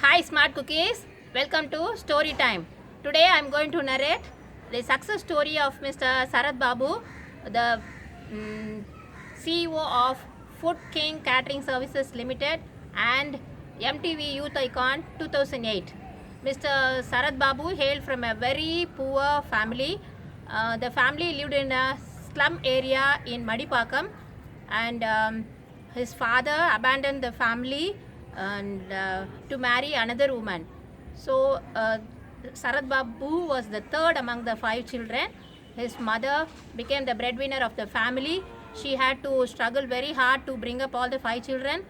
Hi Smart Cookies, welcome to Story Time. Today I am going to narrate the success story of Mr. Sarath Babu, the CEO of Food King Catering Services Limited and MTV Youth Icon 2008. Mr. Sarath Babu hailed from a very poor family. The family lived in a slum area in Madipakam, and his father abandoned the family and to marry another woman. So Sarath Babu was the third among the 5 children. His mother became the breadwinner of the family. She had to struggle very hard to bring up all the 5 children.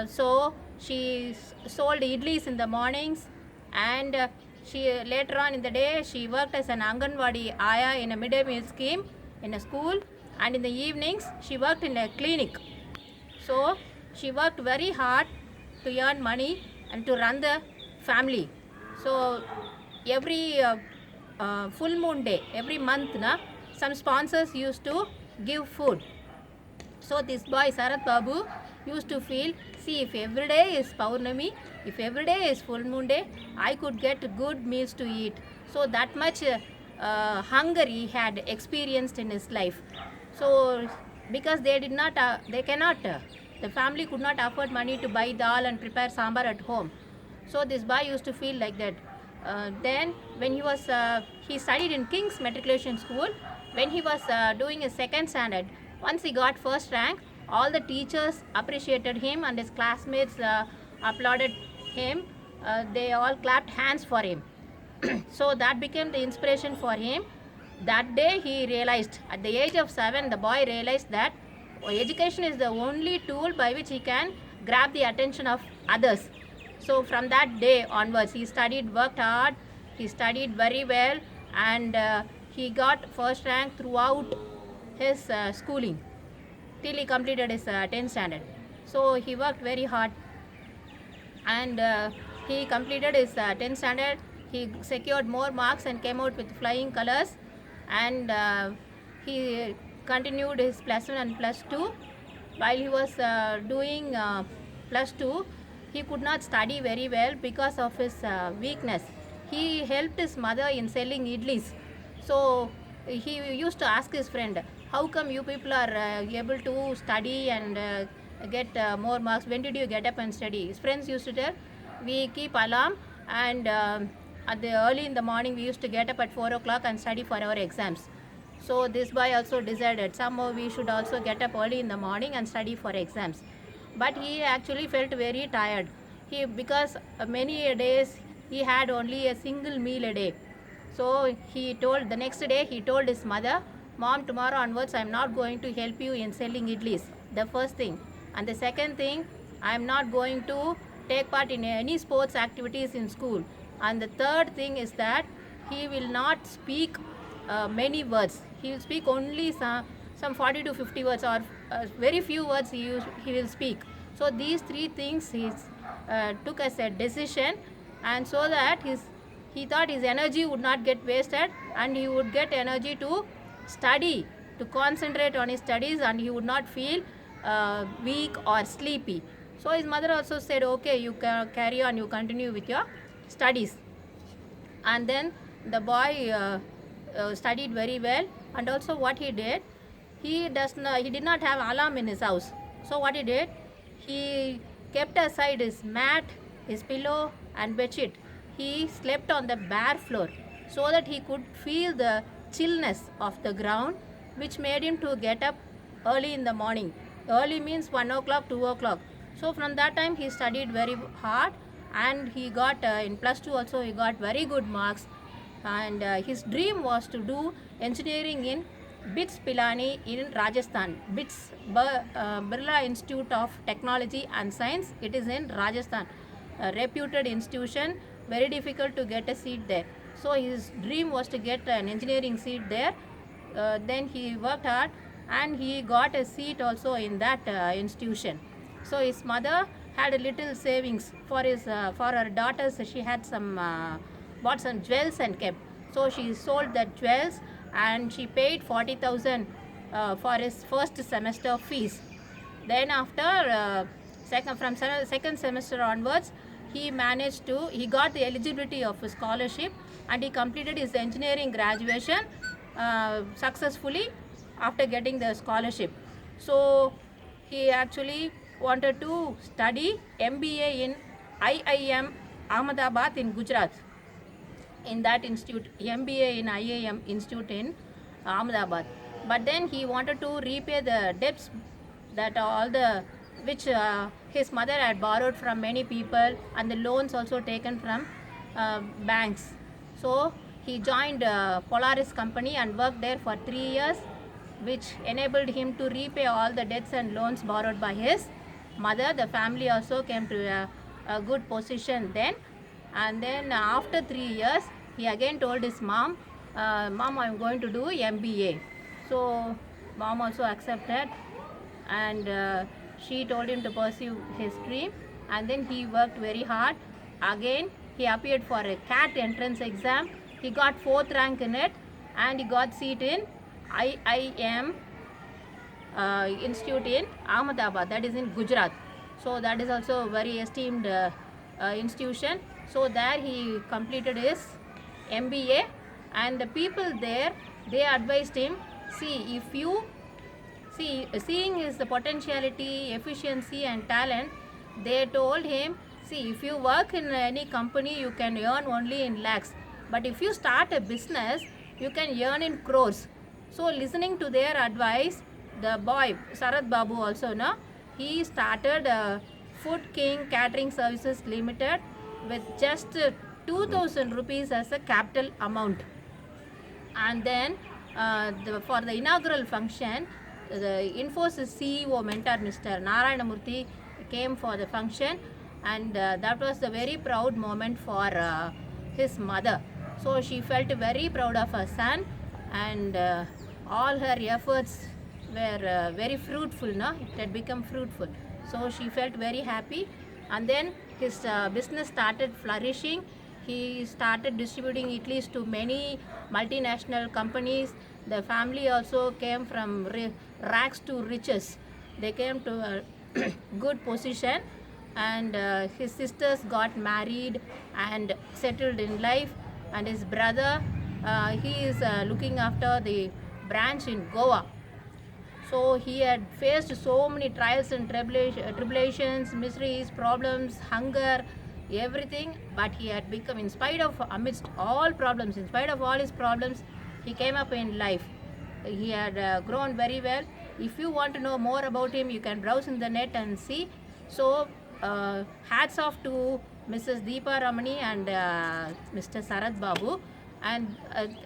So she sold idlis in the mornings, and she later on in the day she worked as an Anganwadi Aya in a midday meal scheme in a school, and in the evenings she worked in a clinic. So she worked very hard to earn money and to run the family. So every full moon day, every month, some sponsors used to give food. So this boy Sarath Babu used to feel, see, if every day is Paurnami, if every day is full moon day, I could get good meals to eat. So that much hunger he had experienced in his life. So because they did not, the family could not afford money to buy dal and prepare sambar at home. So this boy used to feel like that. Then when he studied in King's Matriculation School. When he was doing his second standard, once he got first rank, all the teachers appreciated him and his classmates applauded him. They all clapped hands for him. So that became the inspiration for him. That day he realized, at the age of 7, the boy realized that education is the only tool by which he can grab the attention of others. So from that day onwards, he studied, worked hard, he studied very well, and he got first rank throughout his schooling till he completed his 10th standard. So he worked very hard, and he completed his 10th standard. He secured more marks and came out with flying colors, and he continued his plus 1 and plus 2. While he was doing plus 2, he could not study very well because of his weakness. He helped his mother in selling idlis. So he used to ask his friend, how come you people are able to study and get more marks? When did you get up and study? His friends used to tell, we keep alarm, and at the early in the morning we used to get up at 4 o'clock and study for our exams. So this boy also decided, somehow we should also get up early in the morning and study for exams. But he actually felt very tired. Because many days he had only a single meal a day. So the next day he told his mother, Mom, tomorrow onwards I am not going to help you in selling idlis. The first thing. And the second thing, I am not going to take part in any sports activities in school. And the third thing is that he will not speak many words. He will speak only some 40 to 50 words, or very few words he will speak. So these three things he took as a decision, and so that he thought his energy would not get wasted, and he would get energy to study, to concentrate on his studies, and he would not feel weak or sleepy. So his mother also said, okay, you carry on, you continue with your studies. And then the boy studied very well. And also what he did, he did not have alarm in his house. So what he did, he kept aside his mat, his pillow and bedsheet. He slept on the bare floor so that he could feel the chillness of the ground, which made him to get up early in the morning. Early means 1 o'clock, 2 o'clock. So from that time he studied very hard, and he got in plus 2 also he got very good marks. And his dream was to do engineering in BITS Pilani in Rajasthan. BITS, Birla Institute of Technology and Science. It is in Rajasthan, a reputed institution. Very difficult to get a seat there. So his dream was to get an engineering seat there. Then he worked hard, and he got a seat also in that institution. So his mother had a little savings for her daughters. She had bought some jewels and kept. So she sold that jewels, and she paid 40,000 for his first semester fees. Then after from second semester onwards, he got the eligibility of a scholarship, and he completed his engineering graduation successfully after getting the scholarship. So he actually wanted to study MBA in IIM Ahmedabad in Gujarat, in that institute, MBA in IIM Institute in Ahmedabad. But then he wanted to repay the debts that all the which his mother had borrowed from many people, and the loans also taken from banks. So he joined Polaris company and worked there for 3 years, which enabled him to repay all the debts and loans borrowed by his mother. The family also came to a good position then. And then after 3 years, he again told his mom, Mom, I'm going to do MBA. So mom also accepted, and she told him to pursue his dream. And then he worked very hard. Again, he appeared for a CAT entrance exam. He got 4th rank in it, and he got seat in IIM Institute in Ahmedabad, that is in Gujarat. So that is also a very esteemed institution. So there he completed his MBA, and the people there, they advised him, see, if you seeing his potentiality, efficiency and talent, they told him, see, if you work in any company, you can earn only in lakhs, but if you start a business, you can earn in crores. So listening to their advice, the boy Sarath Babu also, no, he started Food King Catering Services Limited with just 2000 rupees as a capital amount. And then for the inaugural function, the Infosys CEO mentor Mr. Narayanamurthy came for the function, and that was a very proud moment for his mother. So she felt very proud of her son, and all her efforts were very fruitful, no? It had become fruitful. So she felt very happy, and then his business started flourishing. He started distributing idlis to many multinational companies. The family also came from rags to riches. They came to a good position, and his sisters got married and settled in life, and his brother, he is looking after the branch in Goa. So he had faced so many trials and tribulations, miseries, problems, hunger, everything, but he had become, in spite of, amidst all problems, in spite of all his problems, he came up in life. He had grown very well. If you want to know more about him, you can browse in the net and see. So hats off to Mrs. Deepa Ramani and Mr. Sarath Babu. And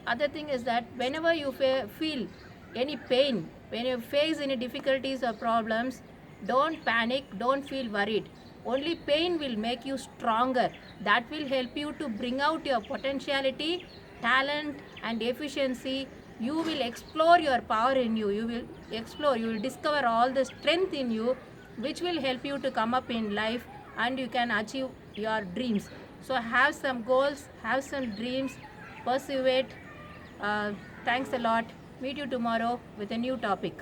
other thing is that whenever you feel any pain, when you face any difficulties or problems, don't panic, don't feel worried. Only pain will make you stronger. That will help you to bring out your potentiality, talent and efficiency. You will explore your power in you. You will explore, you will discover all the strength in you, which will help you to come up in life, and you can achieve your dreams. So have some goals, have some dreams, pursue it. Thanks a lot. Meet you tomorrow with a new topic.